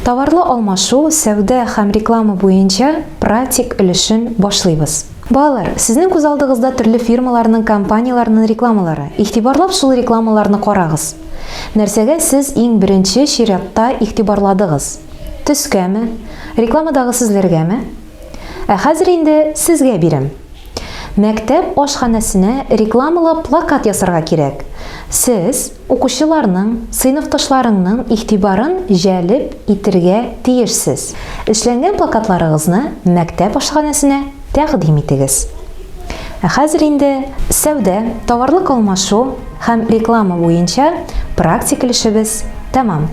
Товарлы алмашу, сәүдә һәм реклама буенча практик өлешен башлыйбыз. Балалар, сезнең күз алдыгызда төрле фирмаларның, компанияларның рекламалары. Игътибарлап шул рекламаларны карагыз. Нәрсәгә сез иң беренче чиратта игътибарладыгыз? Төскәме? Рекламадагы сүзләргәме? Хәзер инде сезгә бирәм. Мәктәп ашханәсенә рекламалы плакат ясарга кирәк. Сез укучыларның, сыйныфташларыңның игътибарын җәлеп итәргә тиешсез. Эшләнгән плакатларыгызны мәктәп ашханәсенә тәкъдим итегез. Хәзер инде сәүдә, товарлык алмашу һәм реклама буенча практик өлешебез тәмам.